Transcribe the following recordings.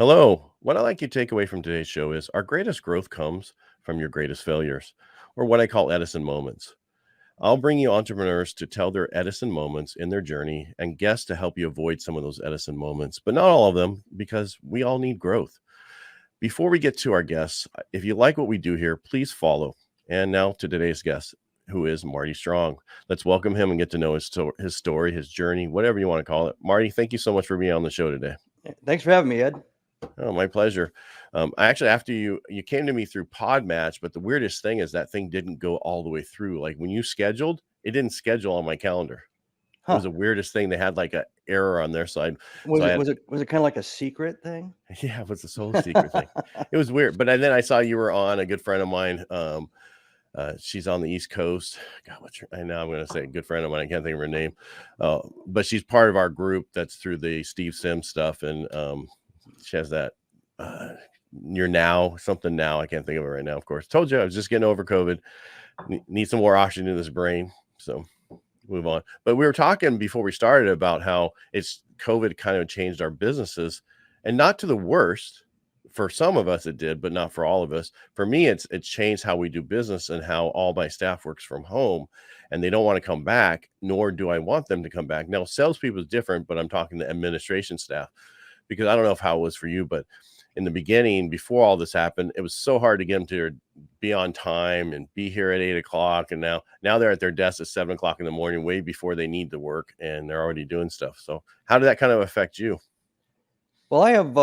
Hello. What I'd like you to take away from today's show is our greatest growth comes from your greatest failures, or what I call Edison moments. I'll bring you entrepreneurs to tell their Edison moments in their journey and guests to help you avoid some of those Edison moments, but not all of them because we all need growth. Before we get to our guests, if you like what we do here, please follow. And now to today's guest, who is Marty Strong. Let's welcome him and get to know his story, his journey, whatever you want to call it. Marty, thank you so much for being on the show today. Thanks for having me, Ed. Oh, my pleasure. I actually, after you came to me through Podmatch, but the weirdest thing is that thing didn't go all the way through. Like when you scheduled, it didn't schedule on my calendar. It was the weirdest thing. They had like an error on their side. Was it kind of like a secret thing? Yeah, it was a sole secret thing. It was weird. But then I saw you were on, a good friend of mine. She's on the East Coast. God, I'm going to say a good friend of mine. I can't think of her name. But she's part of our group that's through the Steve Sims stuff. And she has that something now. I can't think of it right now, of course. Told you I was just getting over COVID. Need some more oxygen in this brain. So move on. But we were talking before we started about how COVID kind of changed our businesses, and not to the worst. For some of us it did, but not for all of us. For me, it's changed how we do business and how all my staff works from home, and they don't want to come back, nor do I want them to come back. Now, salespeople is different, but I'm talking to administration staff, because I don't know how it was for you, but in the beginning, before all this happened, it was so hard to get them to be on time and be here at 8:00. And now they're at their desk at 7:00 in the morning, way before they need to work, and they're already doing stuff. So how did that kind of affect you? Well, I have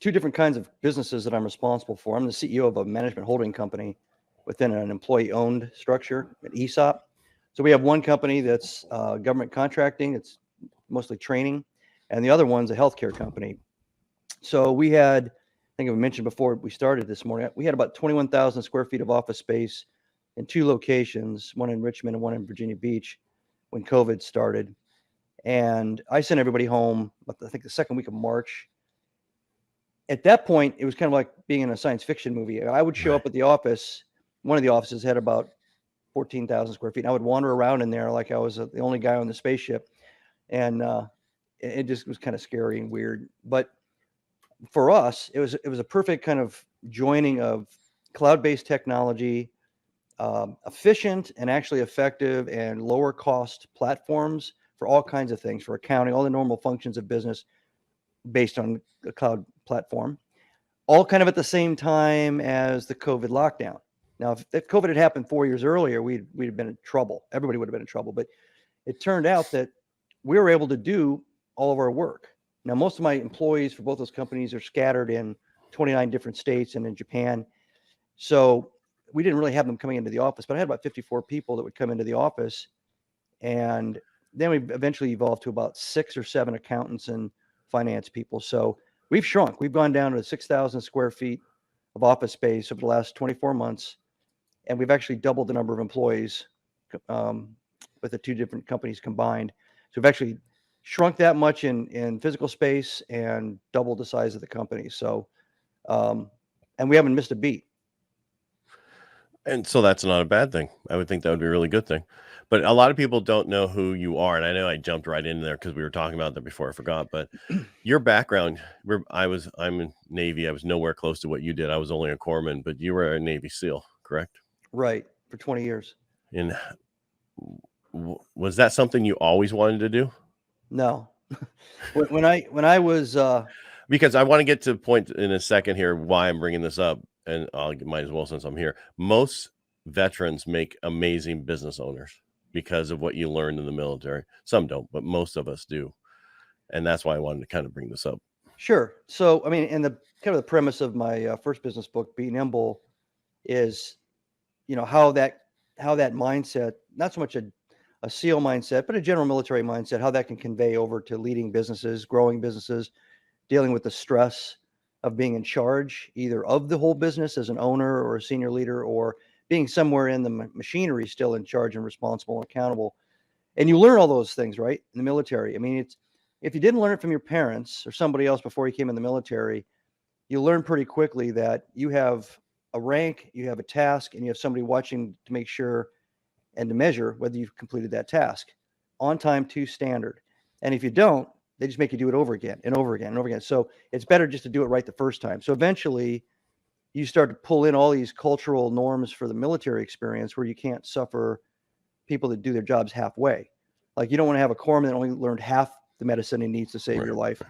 two different kinds of businesses that I'm responsible for. I'm the CEO of a management holding company within an employee-owned structure, an ESOP. So we have one company that's government contracting. It's mostly training. And the other one's a healthcare company. So we had, I think I mentioned before we started this morning, we had about 21,000 square feet of office space in two locations, one in Richmond and one in Virginia Beach, when COVID started. And I sent everybody home, I think the second week of March. At that point, it was kind of like being in a science fiction movie. I would show up at the office. One of the offices had about 14,000 square feet. And I would wander around in there like I was the only guy on the spaceship. And it just was kind of scary and weird. But for us, it was a perfect kind of joining of cloud-based technology, efficient and actually effective and lower cost platforms for all kinds of things, for accounting, all the normal functions of business based on the cloud platform, all kind of at the same time as the COVID lockdown. Now, if COVID had happened 4 years earlier, we'd have been in trouble. Everybody would have been in trouble. But it turned out that we were able to do all of our work. Now, most of my employees for both those companies are scattered in 29 different states and in Japan. So we didn't really have them coming into the office, but I had about 54 people that would come into the office. And then we eventually evolved to about 6 or 7 accountants and finance people. So we've shrunk. We've gone down to 6,000 square feet of office space over the last 24 months. And we've actually doubled the number of employees with the two different companies combined. So we've actually shrunk that much in physical space and doubled the size of the company. So, and we haven't missed a beat. And so that's not a bad thing. I would think that would be a really good thing. But a lot of people don't know who you are. And I know I jumped right in there because we were talking about that before I forgot. But your background, I'm in Navy. I was nowhere close to what you did. I was only a corpsman, but you were a Navy SEAL, correct? Right. For 20 years. And was that something you always wanted to do? No. when I was because I want to get to the point in a second here why I'm bringing this up, and I might as well since I'm here. Most veterans make amazing business owners because of what you learned in the military. Some don't, but most of us do, and that's why I wanted to kind of bring this up. Sure. So, I mean, and the kind of the premise of my first business book, Be Nimble, is how that mindset, not so much a SEAL mindset, but a general military mindset, how that can convey over to leading businesses, growing businesses, dealing with the stress of being in charge, either of the whole business as an owner or a senior leader, or being somewhere in the machinery still in charge and responsible and accountable. And you learn all those things, right, in the military. I mean, if you didn't learn it from your parents or somebody else before you came in the military, you learn pretty quickly that you have a rank, you have a task, and you have somebody watching to make sure and to measure whether you've completed that task on time to standard. And if you don't, They just make you do it over again and over again and over again. So it's better just to do it right the first time. So eventually you start to pull in all these cultural norms for the military experience where you can't suffer people that do their jobs halfway. Like you don't want to have a corpsman that only learned half the medicine he needs to save your life.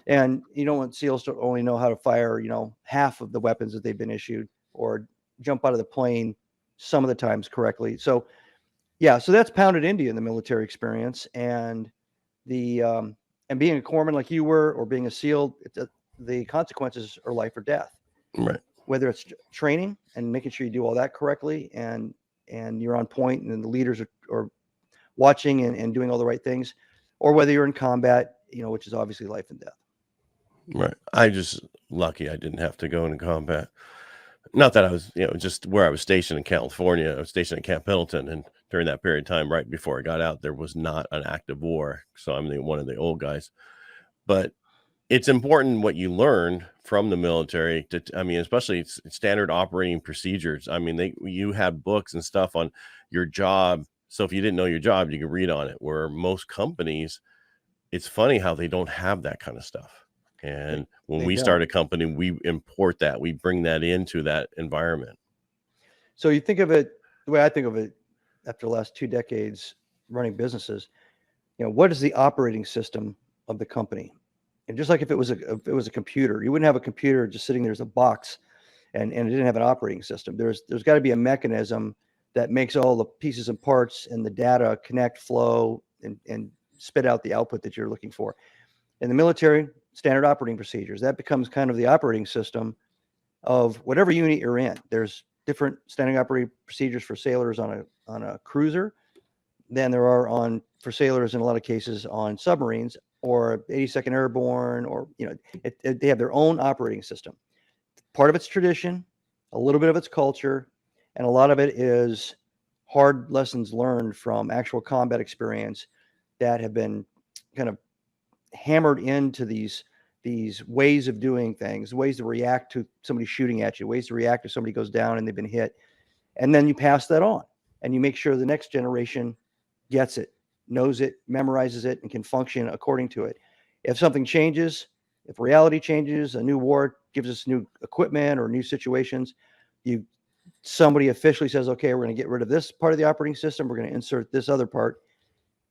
And you don't want SEALs to only know how to fire, half of the weapons that they've been issued or jump out of the plane some of the times correctly. So so that's pounded into you in the military experience. And and being a corpsman like you were, or being a SEAL, the consequences are life or death. Right. Whether it's training and making sure you do all that correctly and you're on point and the leaders are watching and doing all the right things, or whether you're in combat, which is obviously life and death. Right. I just lucky I didn't have to go into combat. Not that I was, just where I was stationed in California. I was stationed in Camp Pendleton, and during that period of time, right before I got out, there was not an active war. So I'm one of the old guys. But it's important what you learn from the military especially standard operating procedures. You had books and stuff on your job. So if you didn't know your job, you could read on it, where most companies, it's funny how they don't have that kind of stuff. And when we start a company, we import that, we bring that into that environment. So you think of it, the way I think of it after the last 2 decades running businesses, what is the operating system of the company? And just like if it was a computer, you wouldn't have a computer just sitting there as a box and it didn't have an operating system. There's got to be a mechanism that makes all the pieces and parts and the data connect, flow, and spit out the output that you're looking for. In the military, standard operating procedures, that becomes kind of the operating system of whatever unit you're in. There's different standard operating procedures for sailors on a cruiser than there are for sailors in a lot of cases on submarines or 82nd Airborne, or they have their own operating system. Part of it's tradition, a little bit of it's culture, and a lot of it is hard lessons learned from actual combat experience that have been kind of hammered into these ways of doing things, ways to react to somebody shooting at you, ways to react if somebody goes down and they've been hit. And then you pass that on and you make sure the next generation gets it, knows it, memorizes it, and can function according to it. If something changes, if reality changes, a new war gives us new equipment or new situations, somebody officially says, okay, we're going to get rid of this part of the operating system, we're going to insert this other part,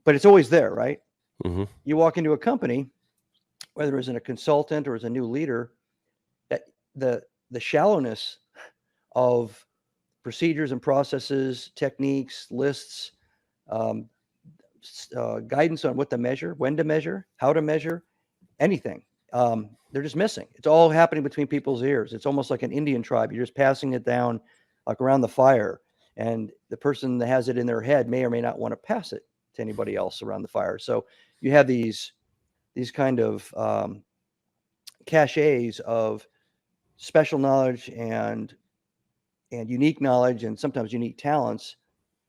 but it's always there, right? Mm-hmm. You walk into a company, whether it's a consultant or as a new leader, that the shallowness of procedures and processes, techniques, lists, guidance on what to measure, when to measure, how to measure, anything. They're just missing. It's all happening between people's ears. It's almost like an Indian tribe. You're just passing it down like around the fire. And the person that has it in their head may or may not want to pass it to anybody else around the fire. So you have these kind of caches of special knowledge and unique knowledge and sometimes unique talents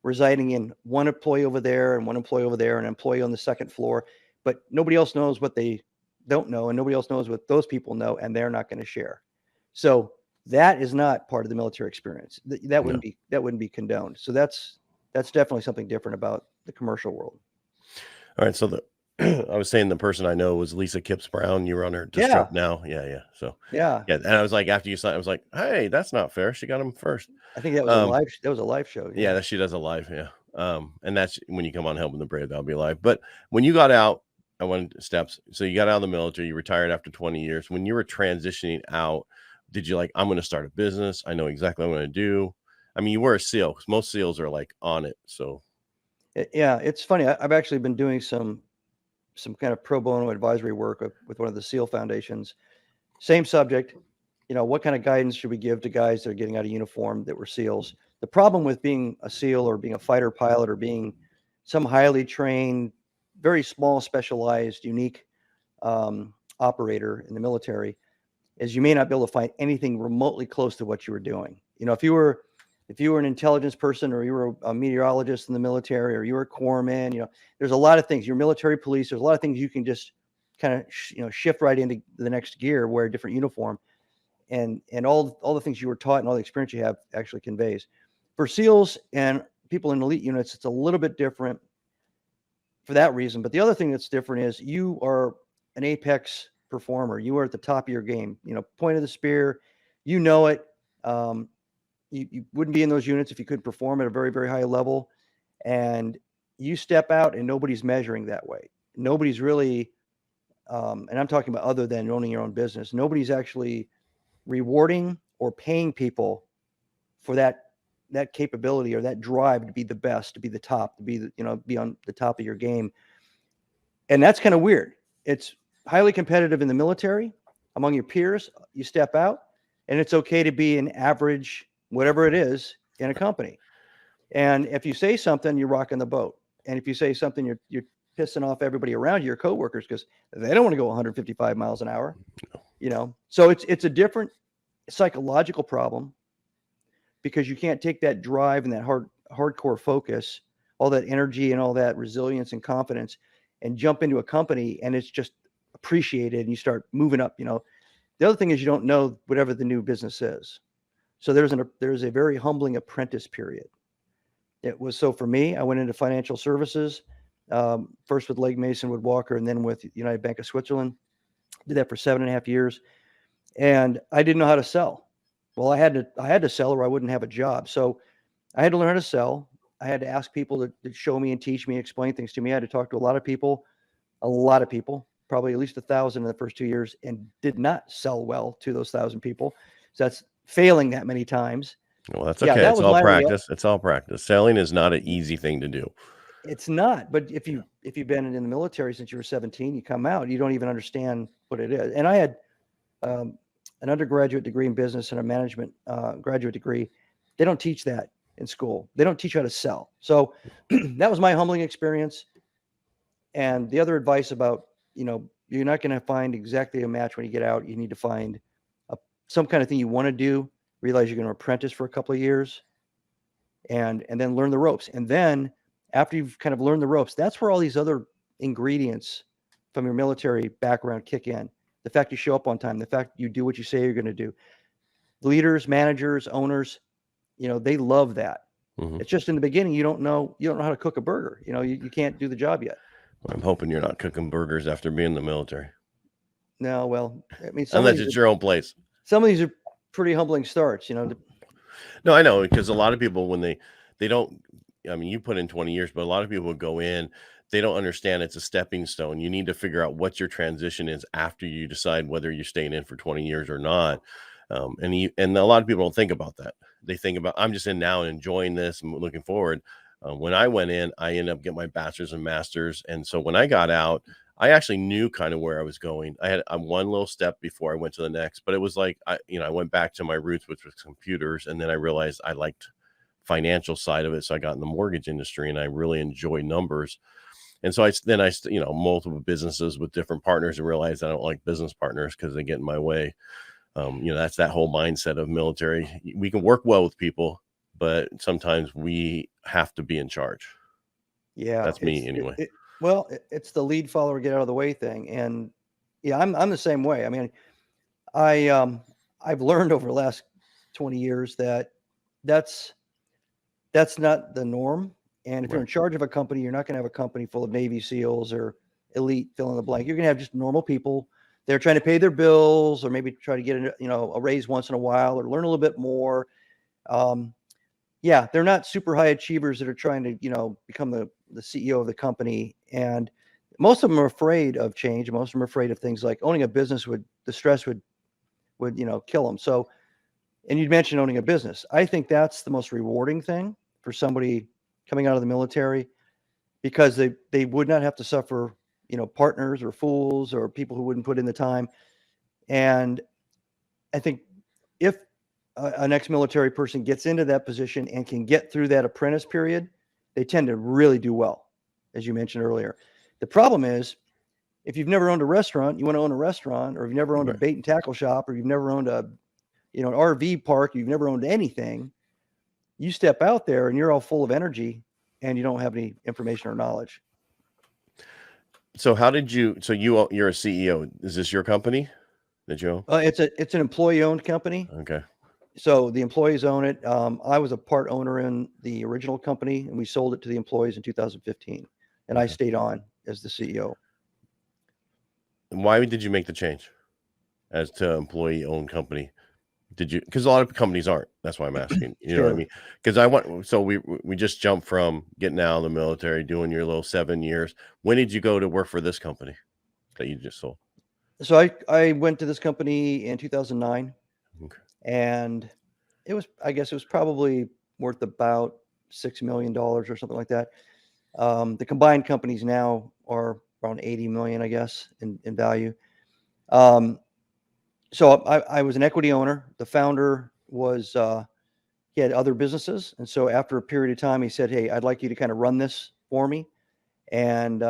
residing in one employee over there and one employee over there and an employee on the second floor, but nobody else knows what they don't know and nobody else knows what those people know, and they're not going to share. So that is not part of the military experience. That wouldn't be condoned. So that's definitely something different about the commercial world. All right. So I was saying the person I know was Lisa Kipps Brown. You were on her Disrupt Now. Yeah. So yeah. And I was like, after you signed, I was like, hey, that's not fair. She got him first. I think that was a live show. Yeah, that she does a live. Yeah. And that's when you come on Helping the Brave, that'll be live. But when you got out, I went steps. So you got out of the military, you retired after 20 years. When you were transitioning out, did you I'm going to start a business? I know exactly what I'm going to do. I mean, you were a SEAL because most SEALs are on it. So yeah, it's funny. I've actually been doing some kind of pro bono advisory work with one of the SEAL foundations. Same subject, what kind of guidance should we give to guys that are getting out of uniform that were SEALs? The problem with being a SEAL or being a fighter pilot or being some highly trained, very small, specialized, unique operator in the military is you may not be able to find anything remotely close to what you were doing. If you were an intelligence person or you were a meteorologist in the military or you were a corpsman, there's a lot of things. You're military police. There's a lot of things you can just kind of shift right into the next gear, wear a different uniform, and all the things you were taught and all the experience you have actually conveys. For SEALs and people in elite units, it's a little bit different for that reason. But the other thing that's different is you are an apex performer. You are at the top of your game, point of the spear, you know it. You wouldn't be in those units if you couldn't perform at a very, very high level. And you step out and nobody's measuring that way. Nobody's really, and I'm talking about other than owning your own business, nobody's actually rewarding or paying people for that capability or that drive to be the best, to be the top, to be be on the top of your game. And that's kind of weird. It's highly competitive in the military among your peers. You step out and it's okay to be an average, whatever it is, in a company. And if you say something, you're rocking the boat. And if you say something, you're pissing off everybody around you, your coworkers, because they don't want to go 155 miles an hour. So it's a different psychological problem, because you can't take that drive and that hardcore focus, all that energy and all that resilience and confidence, and jump into a company and it's just appreciated and you start moving up. The other thing is you don't know whatever the new business is. So there's a very humbling apprentice period. It was, so for me, I went into financial services, first with Legg Mason Wood Walker and then with United Bank of Switzerland. Did that for 7.5 years. And I didn't know how to sell. Well, I had to sell or I wouldn't have a job. So I had to learn how to sell. I had to ask people to show me and teach me, explain things to me. I had to talk to a lot of people, probably at least 1,000 in the first 2 years, and did not sell well to those 1,000 people. So that's failing that many times. Well, that's okay. It's all practice. It's all practice. Selling is not an easy thing to do. It's not. But if you've been in the military since you were 17, you come out, you don't even understand what it is. And I had an undergraduate degree in business and a management graduate degree. They don't teach that in school. They don't teach you how to sell. So that was my humbling experience. And the other advice about, you're not going to find exactly a match when you get out. You need to find some kind of thing you want to do, realize you're going to apprentice for a couple of years, and then learn the ropes. And then after you've kind of learned the ropes, that's where all these other ingredients from your military background kick in. The fact you show up on time, the fact you do what you say you're going to do. Leaders, managers, owners, they love that. Mm-hmm. It's just in the beginning, you don't know how to cook a burger. You can't do the job yet. Well, I'm hoping you're not cooking burgers after being in the military. No, well, I mean, unless it's your own place. Some of these are pretty humbling starts, No, I know, because a lot of people, when they don't, I mean, you put in 20 years, but a lot of people go in, they don't understand it's a stepping stone. You need to figure out what your transition is after you decide whether you're staying in for 20 years or not. And a lot of people don't think about that. They think about, I'm just in now and enjoying this and looking forward. When I went in, I ended up getting my bachelor's and master's. And so when I got out, I actually knew kind of where I was going. I had one little step before I went to the next, but it was like, I went back to my roots, which was computers. And then I realized I liked financial side of it. So I got in the mortgage industry and I really enjoy numbers. And so I multiple businesses with different partners and realized I don't like business partners because they get in my way. That's that whole mindset of military. We can work well with people, but sometimes we have to be in charge. Yeah. That's me anyway. It's the lead follower, get out of the way thing. And yeah, I'm the same way. I mean, I've learned over the last 20 years that that's not the norm. And if you're in charge of a company, you're not going to have a company full of Navy SEALs or elite fill in the blank. You're going to have just normal people. They're trying to pay their bills or maybe try to get a raise once in a while or learn a little bit more. They're not super high achievers that are trying to, become the CEO of the company. And most of them are afraid of change. Most of them are afraid of things like owning a business the stress would kill them. So, and you'd mentioned owning a business. I think that's the most rewarding thing for somebody coming out of the military, because they would not have to suffer, partners or fools or people who wouldn't put in the time. And I think if an ex-military person gets into that position and can get through that apprentice period, they tend to really do well, as you mentioned earlier. The problem is, if you've never owned a restaurant, you want to own a restaurant, or you've never owned a bait and tackle shop, or you've never owned an RV park, you've never owned anything, you step out there and you're all full of energy and you don't have any information or knowledge. So you're a CEO. Is this your company that you own? It's an employee-owned company. Okay. So the employees own it. I was a part owner in the original company, and we sold it to the employees in 2015. And I stayed on as the CEO. why did you make the change as to employee-owned company? Did you? Because a lot of companies aren't. That's why I'm asking. You know what I Sure. mean? Because so we just jumped from getting out of the military, doing your little 7 years. When did you go to work for this company that you just sold? So I went to this company in 2009, Okay. and I guess it was probably worth about $6 million or something like that. The combined companies now are around 80 million, I guess, in value. So I was an equity owner. The founder was, he had other businesses. And so after a period of time, he said, "Hey, I'd like you to kind of run this for me. And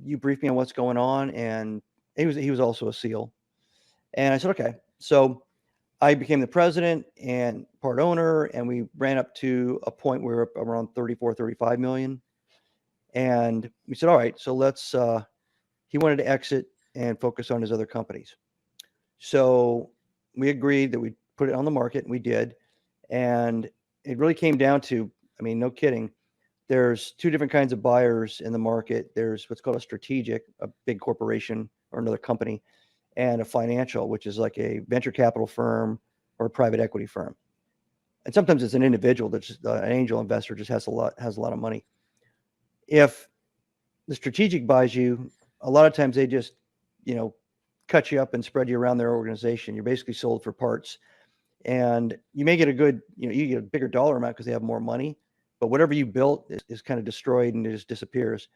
you brief me on what's going on." And he was also a SEAL. And I said, "Okay." So I became the president and part owner, and we ran up to a point where we were around 34, 35 million. And we said, "All right, so he wanted to exit and focus on his other companies." So we agreed that we'd put it on the market, and we did. And it really came down to, I mean, no kidding, there's two different kinds of buyers in the market. There's what's called a strategic, a big corporation or another company, and a financial, which is like a venture capital firm or a private equity firm. And sometimes it's an individual that's just an angel investor, just has a lot of money. If the strategic buys you, a lot of times they just, cut you up and spread you around their organization. You're basically sold for parts, and you may get you get a bigger dollar amount because they have more money, but whatever you built is kind of destroyed and it just disappears.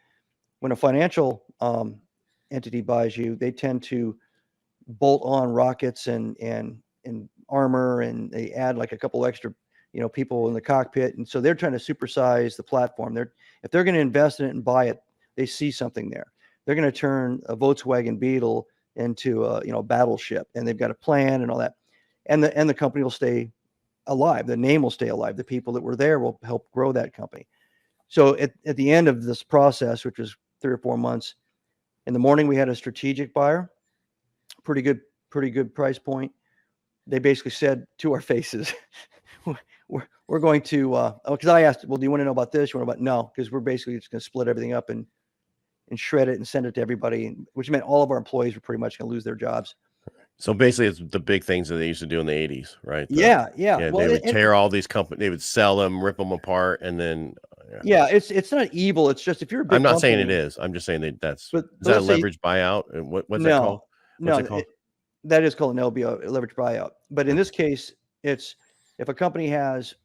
When a financial entity buys you, they tend to bolt on rockets and armor, and they add like a couple extra, people in the cockpit, and so they're trying to supersize the platform. If they're going to invest in it and buy it, they see something there. They're going to turn a Volkswagen Beetle into a battleship, and they've got a plan and all that, and the company will stay alive. The name will stay alive. The people that were there will help grow that company. So at the end of this process, which was 3 or 4 months, in the morning we had a strategic buyer, pretty good price point. They basically said to our faces, we're going to, because I asked, "Well, do you want to know about this? You want to know about?" No, because we're basically just going to split everything up and shred it and send it to everybody, which meant all of our employees were pretty much going to lose their jobs. So basically, it's the big things that they used to do in the 80s, right? Yeah. Yeah, Well, they would tear all these companies, they would sell them, rip them apart, and then yeah, it's not evil. It's just if you're a big I'm not company, saying it is. I'm just saying that is but that a let's say leverage buyout? And what's that called? no, What's no, it called? that is called an LBO, leverage buyout. But in this case, it's if a company has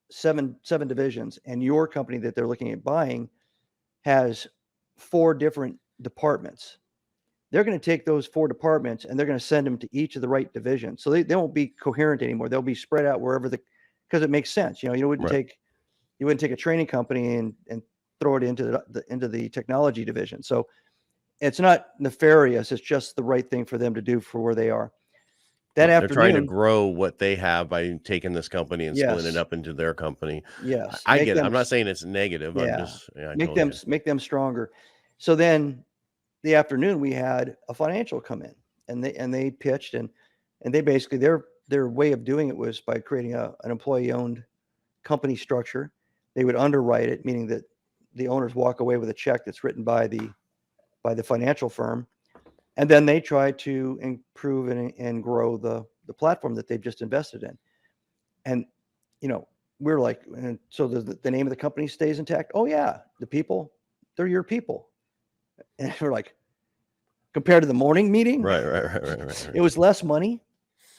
seven divisions, and your company that they're looking at buying has 4 different departments, they're going to take those 4 departments and they're going to send them to each of the right divisions. So they won't be coherent anymore. They'll be spread out wherever because it makes sense. You wouldn't Right. take a training company and throw it into the technology division. So it's not nefarious. It's just the right thing for them to do for where they are. That They're trying to afternoon, grow what they have by taking this company and splitting it yes, up into their company. yes, I get it. I'm not saying it's negative. I'm yeah, just, I totally get it. make them stronger. So then the afternoon we had a financial come in, and they pitched, and they basically their way of doing it was by creating an employee owned company structure. They would underwrite it, meaning that the owners walk away with a check that's written by the financial firm, and then they try to improve and grow the platform that they've just invested in. And we're like, and so the name of the company stays intact. Oh yeah, the people, they're your people. And we're like, compared to the morning meeting, Right. it was less money,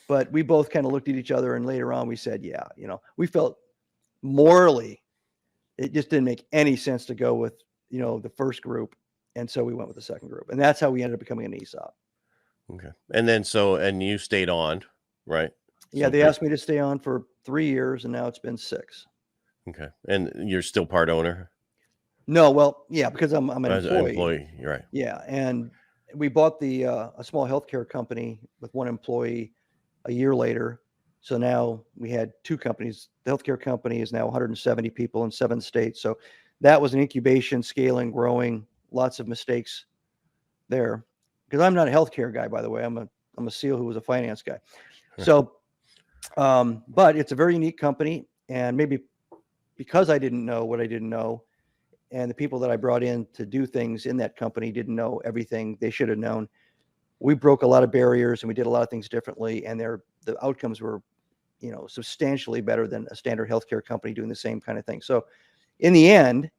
but we both kind of looked at each other, and later on we said, yeah, we felt morally it just didn't make any sense to go with the first group, and so we went with the second group, and that's how we ended up becoming an ESOP. Okay. And then and you stayed on, right? Yeah, they asked me to stay on for 3 years, and now it's been 6. Okay. And you're still part owner No, well, yeah, because I'm an as an employee. employee. You're right. Yeah, and we bought a small healthcare company with 1 employee a year later. So now we had 2 companies. The healthcare company is now 170 people in 7 states. So that was an incubation, scaling, growing, lots of mistakes there. Because I'm not a healthcare guy, by the way. I'm a SEAL who was a finance guy. So, but it's a very unique company, and maybe because I didn't know what I didn't know, and the people that I brought in to do things in that company didn't know everything they should have known, we broke a lot of barriers and we did a lot of things differently, and the outcomes were, substantially better than a standard healthcare company doing the same kind of thing. So in the end,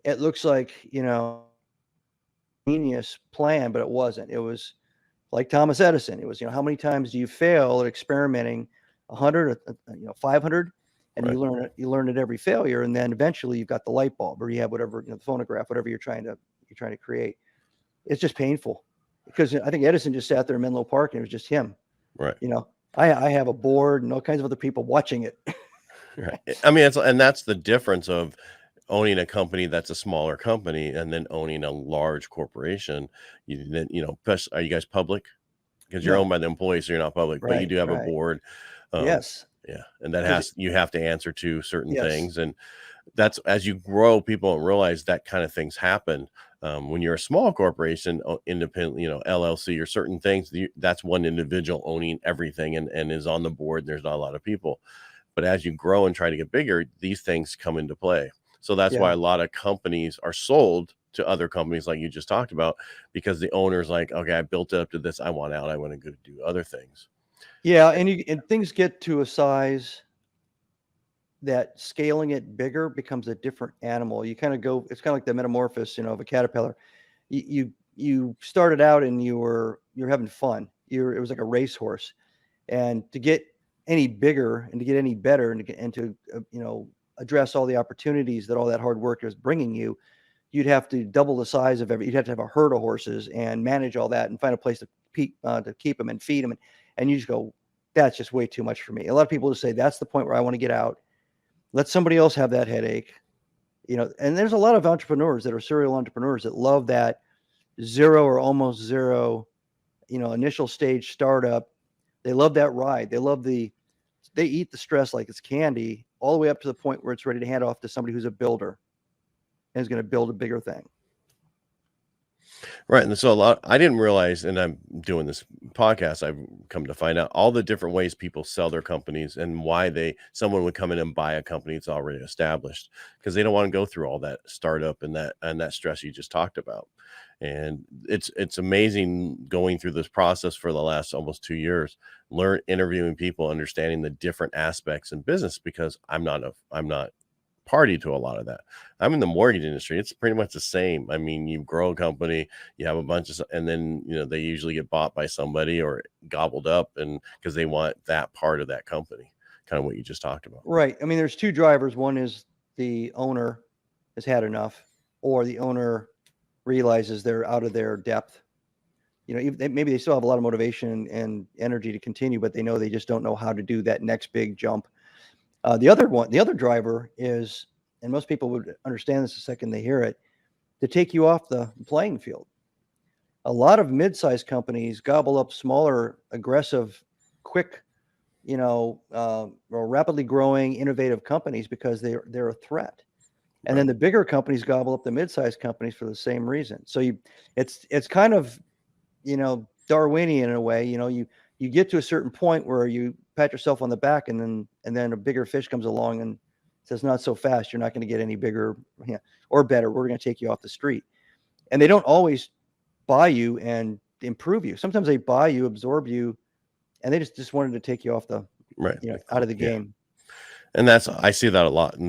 it looks like, genius plan, but it wasn't. It was like Thomas Edison. It was, how many times do you fail at experimenting? 100, 500, and Right. you learn at every failure, and then eventually you've got the light bulb, or you have whatever, the phonograph, whatever you're trying to create. It's just painful, because I think Edison just sat there in Menlo Park and it was just him. Right. I have a board and all kinds of other people watching it. Right. I mean, and that's the difference of owning a company that's a smaller company and then owning a large corporation. Are you guys public? Because you're No. owned by the employees, so you're not public, but you Right, do have a right. board. Yes. Yeah. And that you have to answer to certain Yes. things. And that's, as you grow, people don't realize that kind of things happen. When you're a small corporation, independent, LLC or certain things, that's one individual owning everything and is on the board. There's not a lot of people. But as you grow and try to get bigger, these things come into play. So that's why a lot of companies are sold to other companies like you just talked about, because the owner's like, okay, I built it up to this. I want out. I want to go do other things. Yeah. And things get to a size that scaling it bigger becomes a different animal. You kind of go, it's kind of like the metamorphosis, of a caterpillar. You started out and you're having fun. It was like a racehorse, and to get any bigger and to get any better and to address all the opportunities that all that hard work is bringing you, you'd have to double the size of you'd have to have a herd of horses and manage all that and find a place to keep them and feed them. And you just go, that's just way too much for me. A lot of people just say, that's the point where I want to get out. Let somebody else have that headache. And there's a lot of entrepreneurs that are serial entrepreneurs that love that zero or almost zero, initial stage startup. They love that ride. They eat the stress like it's candy, all the way up to the point where it's ready to hand off to somebody who's a builder and is going to build a bigger thing. Right. And so I didn't realize, and I'm doing this podcast, I've come to find out all the different ways people sell their companies and why someone would come in and buy a company that's already established, because they don't want to go through all that startup and that stress you just talked about. And it's amazing going through this process for the last almost 2 years, interviewing people, understanding the different aspects in business, because I'm not party to a lot of that. I'm in the mortgage industry. It's pretty much the same. I mean, you grow a company, you have a bunch of, and then, they usually get bought by somebody or gobbled up, and because they want that part of that company, kind of what you just talked about. Right. I mean, there's two drivers. One is the owner has had enough, or the owner realizes they're out of their depth. Maybe they still have a lot of motivation and energy to continue, but they know they just don't know how to do that next big jump. The other driver is, and most people would understand this the second they hear it, to take you off the playing field. A lot of mid-sized companies gobble up smaller, aggressive, quick, or rapidly growing, innovative companies because they're a threat. And Right. then the bigger companies gobble up the mid-sized companies for the same reason. So it's kind of, Darwinian in a way. You get to a certain point where you pat yourself on the back, and then a bigger fish comes along and says, not so fast. You're not going to get any bigger or better. We're going to take you off the street. And they don't always buy you and improve you. Sometimes they buy you, absorb you, and they just wanted to take you off the, Right. out of the game. And I see that a lot in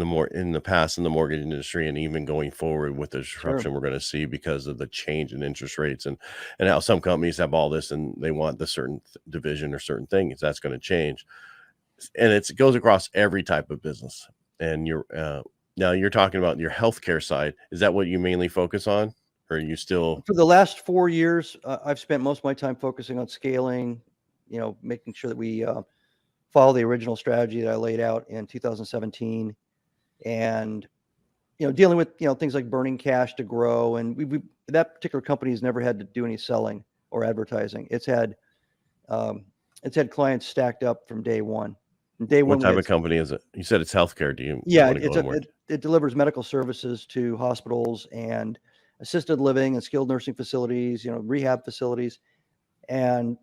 the past in the mortgage industry, and even going forward with the disruption we're going to see because of the change in interest rates and how some companies have all this and they want the certain division or certain things that's going to change. And it goes across every type of business. And now you're talking about your healthcare side. Is that what you mainly focus on, or are you still? For the last 4 years, I've spent most of my time focusing on scaling, making sure that we follow the original strategy that I laid out in 2017, and dealing with things like burning cash to grow. And we that particular company has never had to do any selling or advertising. It's had clients stacked up from day one. What type of company is it? You said it's healthcare. Do you? Yeah, it delivers medical services to hospitals and assisted living and skilled nursing facilities, rehab facilities. And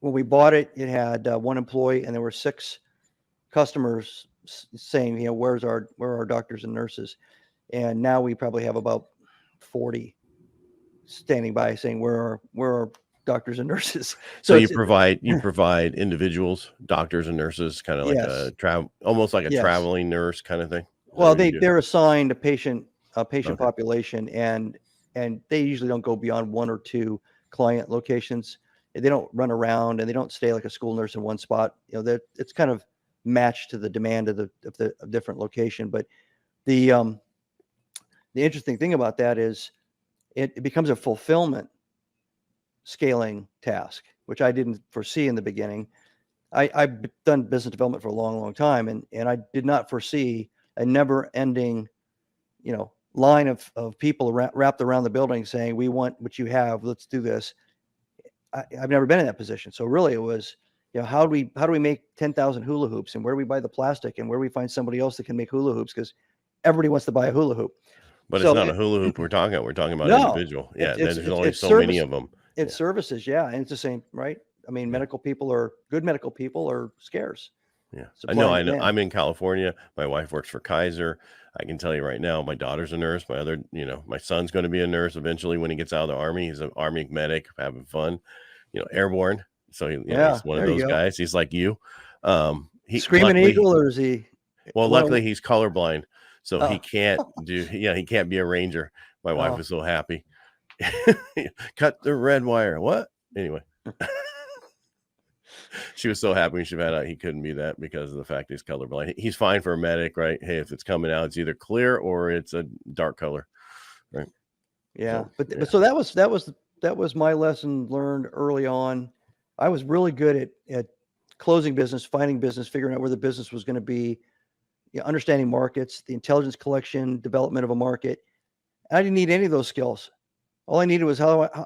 when we bought it, it had one employee, and there were 6 customers saying, where are our doctors and nurses? And now we probably have about 40 standing by saying, where are doctors and nurses. So it's you provide individuals, doctors and nurses, kind of like yes, almost like a yes. traveling nurse kind of thing. Is that Well, what you do? they're assigned a patient Okay. population, and they usually don't go beyond one or two client locations. They don't run around, and they don't stay like a school nurse in one spot. It's kind of matched to the demand of the different location. But the interesting thing about that is it becomes a fulfillment scaling task, which I didn't foresee in the beginning. I've done business development for a long, long time, and I did not foresee a never-ending, line of people wrapped around the building saying, "We want what you have. Let's do this." I've never been in that position, so really it was, how do we make 10,000 hula hoops, and where do we buy the plastic, and where do we find somebody else that can make hula hoops, because everybody wants to buy a hula hoop. But it's So not a hula hoop we're talking about. We're talking about no, individual. Yeah, it's there's it's only it's so many service. of them. It's services, yeah, and it's the same, right? I mean, good medical people are scarce. Yeah, I Supply know. and I know. demand. I'm in California. My wife works for Kaiser. I can tell you right now, my daughter's a nurse. My son's going to be a nurse eventually when he gets out of the army. He's an army medic, having fun, airborne. So Yeah, he's one of there you those go. guys. He's like you. He Screaming luckily, Eagle, or is he? well, Well, luckily he's colorblind, so he oh, can't do. Yeah, he can't be a ranger. My wife oh, was so happy. Cut the red wire. What? Anyway. She was so happy when she found out he couldn't be that because of the fact he's colorblind. He's fine for a medic, right? Hey, if it's coming out, it's either clear or it's a dark color, right? yeah. So, But yeah. but so that was my lesson learned early on. I was really good at closing business, finding business, figuring out where the business was going to be, understanding markets, the intelligence collection, development of a market. I didn't need any of those skills. All I needed was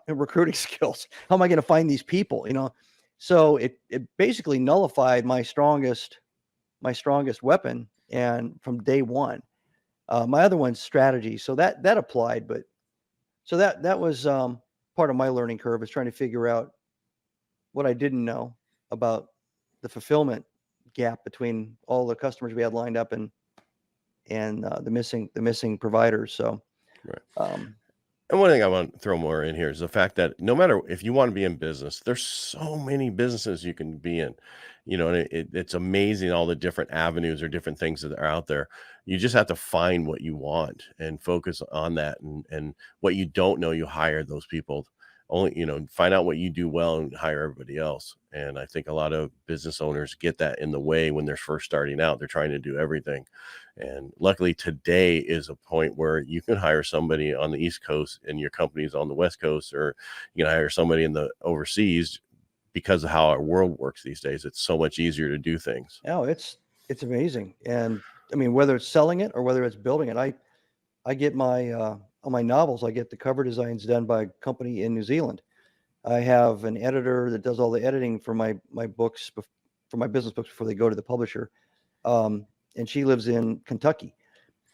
recruiting skills. How am I going to find these people? So it basically nullified my strongest weapon, and from day one. My other one's strategy, so that applied, but so that was part of my learning curve, is trying to figure out what I didn't know about the fulfillment gap between all the customers we had lined up and the missing providers. So, Right. And one thing I want to throw more in here is the fact that no matter if you want to be in business, there's so many businesses you can be in, and it's amazing all the different avenues or different things that are out there. You just have to find what you want and focus on that. And what you don't know, you hire those people. Only, find out what you do well and hire everybody else. And I think a lot of business owners get that in the way when they're first starting out. They're trying to do everything. And luckily today is a point where you can hire somebody on the East Coast and your company's on the West Coast, or you can hire somebody in the overseas because of how our world works these days. It's so much easier to do things. oh, it's amazing. And I mean, whether it's selling it or whether it's building it, I get my on my novels, I get the cover designs done by a company in New Zealand. I have an editor that does all the editing for my books, for my business books, before they go to the publisher. And she lives in Kentucky.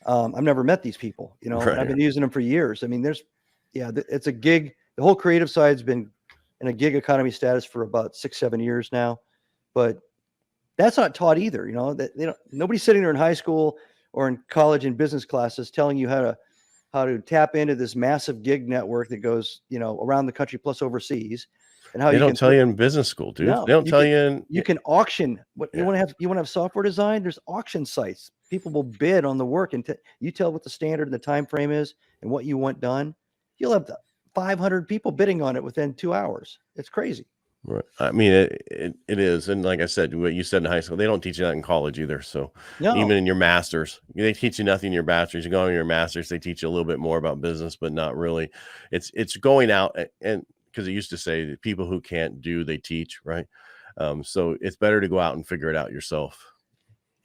I've never met these people, and I've been using them for years. I mean, it's a gig. The whole creative side's been in a gig economy status for about 6-7 years now, but that's not taught either. That nobody's sitting there in high school or in college in business classes telling you how to tap into this massive gig network that goes, around the country plus overseas, and how They you don't can tell you in business school, dude. no, They don't tell you you can auction what you want to have software design. There's auction sites. People will bid on the work, and you tell what the standard and the time frame is and what you want done. You'll have 500 people bidding on it within 2 hours. It's crazy. Right. I mean, it is. And like I said, what you said in high school, they don't teach you that in college either. So No, even in your master's, they teach you nothing in your bachelor's. You go on your master's, they teach you a little bit more about business, but not really. It's going out, and because it used to say that people who can't do, they teach, right? So it's better to go out and figure it out yourself.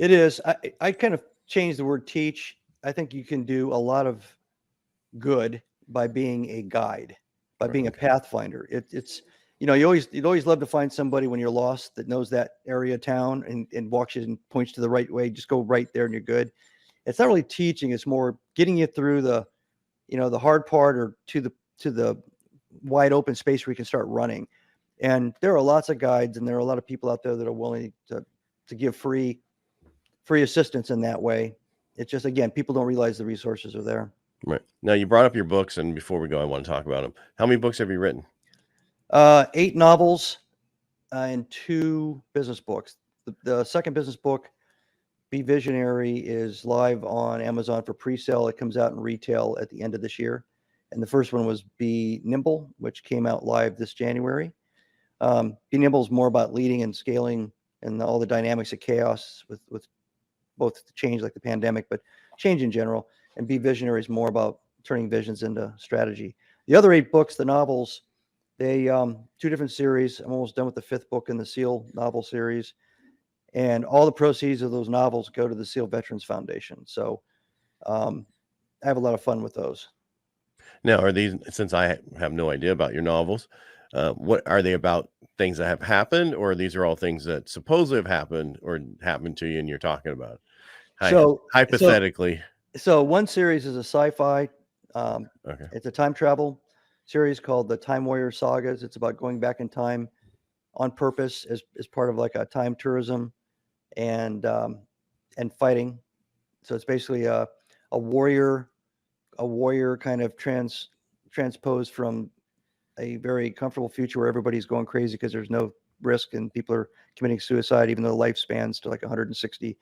it is. I kind of changed the word teach. I think you can do a lot of good by being a guide, by being a pathfinder. It's you'd always love to find somebody when you're lost that knows that area of town and walks you and points to the right way. Just go right there and you're good. It's not really teaching. It's more getting you through the hard part, or to the wide open space where you can start running. And there are lots of guides, and there are a lot of people out there that are willing to give free assistance in that way. It's just, again, people don't realize the resources are there. Right. Now, you brought up your books, and before we go, I want to talk about them. How many books have you written? 8 novels and 2 business books. The second business book, Be Visionary, is live on Amazon for pre-sale. It comes out in retail at the end of this year. And the first one was Be Nimble, which came out live this January. Be Nimble is more about leading and scaling and all the dynamics of chaos with both the change like the pandemic, but change in general. And Be Visionary is more about turning visions into strategy. The other 8 books, the novels, they 2 different series. I'm almost done with the 5th book in the SEAL novel series. And all the proceeds of those novels go to the SEAL Veterans Foundation. So I have a lot of fun with those. Now, are these, since I have no idea about your novels, what are they about? Things that have happened, or these are all things that supposedly have happened or happened to you and you're talking about? Hypothetically. So one series is a sci-fi. Okay. It's a time travel series called the Time Warrior Sagas. It's about going back in time on purpose as part of like a time tourism and fighting. So it's basically a warrior kind of transposed from a very comfortable future where everybody's going crazy because there's no risk and people are committing suicide, even though the lifespan's to like 160.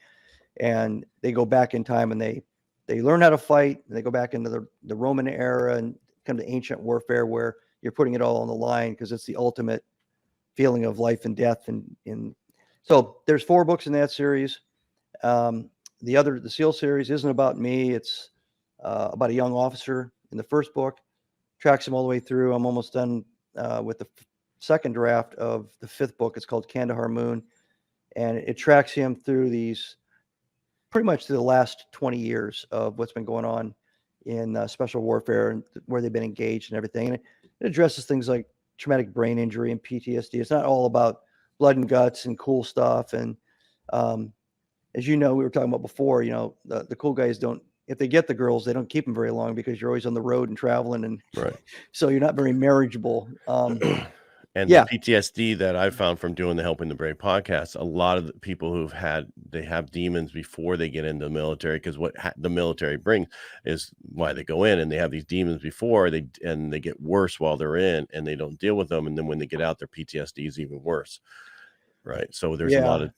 And they go back in time and they learn how to fight. And they go back into the Roman era and kind of ancient warfare where you're putting it all on the line because it's the ultimate feeling of life and death. And so there's 4 books in that series. The SEAL series isn't about me. It's about a young officer in the first book, tracks him all the way through. I'm almost done with the second draft of the 5th book. It's called Kandahar Moon. And it tracks him through these pretty much the last 20 years of what's been going on in special warfare and where they've been engaged and everything. And it addresses things like traumatic brain injury and PTSD. It's not all about blood and guts and cool stuff. And as you know, we were talking about before, the cool guys don't, if they get the girls, they don't keep them very long because you're always on the road and traveling. And right. So you're not very marriageable. And the PTSD that I found from doing the Helping the Brave podcast, a lot of the people they have demons before they get into the military, because what the military brings is why they go in, and they have these demons before they get worse while they're in, and they don't deal with them. And then when they get out, their PTSD is even worse. Right. So there's a lot of,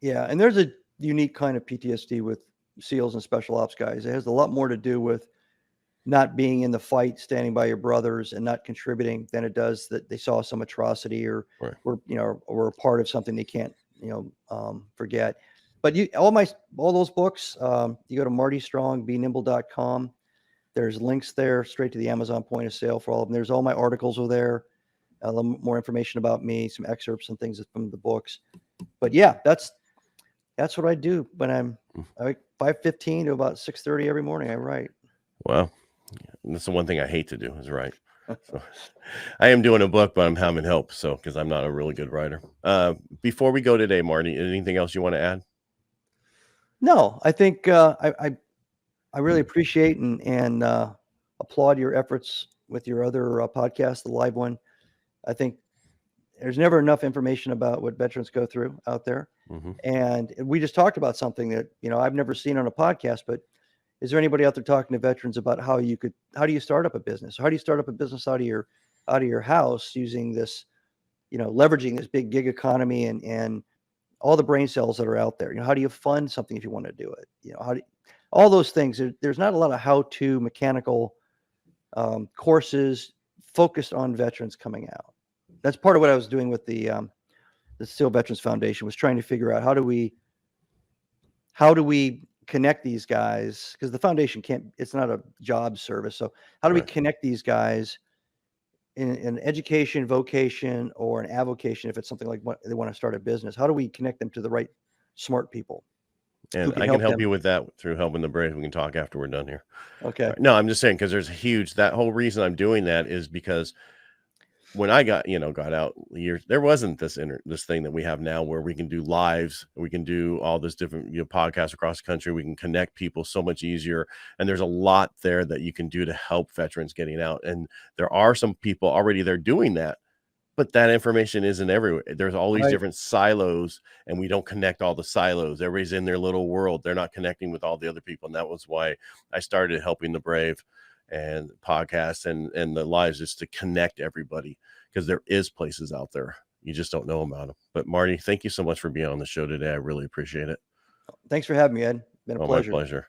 Yeah. And there's a unique kind of PTSD with SEALs and special ops guys. It has a lot more to do with not being in the fight, standing by your brothers and not contributing than it does that they saw some atrocity or were a part of something they can't, forget. But all those books, you go to Marty Strong, BeNimble.com. There's links there straight to the Amazon point of sale for all of them. There's all my articles over there, a little more information about me, some excerpts and things from the books. But yeah, that's what I do when I'm 5:15 to about 6:30 every morning. I write. Wow. That's the one thing I hate to do is write. So, I am doing a book, but I'm having help. So, because I'm not a really good writer. Before we go today, Marty, anything else you want to add? No, I think I really appreciate and applaud your efforts with your other podcast, the live one. I think there's never enough information about what veterans go through out there. Mm-hmm. And we just talked about something that, I've never seen on a podcast, but is there anybody out there talking to veterans about how do you start up a business? How do you start up a business out of your house using this, leveraging this big gig economy and all the brain cells that are out there? How do you fund something if you want to do it? All those things. There's not a lot of how-to mechanical courses focused on veterans coming out. That's part of what I was doing with the SEAL Veterans Foundation, was trying to figure out how do we connect these guys, because the foundation it's not a job service. So how do we connect these guys in education, vocation, or an avocation, if it's something like what they want to start a business? How do we connect them to the right smart people? And I can help you with that through Helping the Brave. We can talk after we're done here. Okay. No, I'm just saying, because there's that whole reason I'm doing that is because when I got out years, there wasn't this thing that we have now where we can do lives, we can do all this different podcasts across the country, we can connect people so much easier, and there's a lot there that you can do to help veterans getting out. And there are some people already there doing that, but that information isn't everywhere. There's all these different silos, and we don't connect all the silos. Everybody's in their little world. They're not connecting with all the other people, and that was why I started Helping the Brave. and podcasts and the lives, is to connect everybody, because there is places out there. You just don't know about them. But Marty, thank you so much for being on the show today. I really appreciate it. Thanks for having me, Ed. Been a pleasure. My pleasure.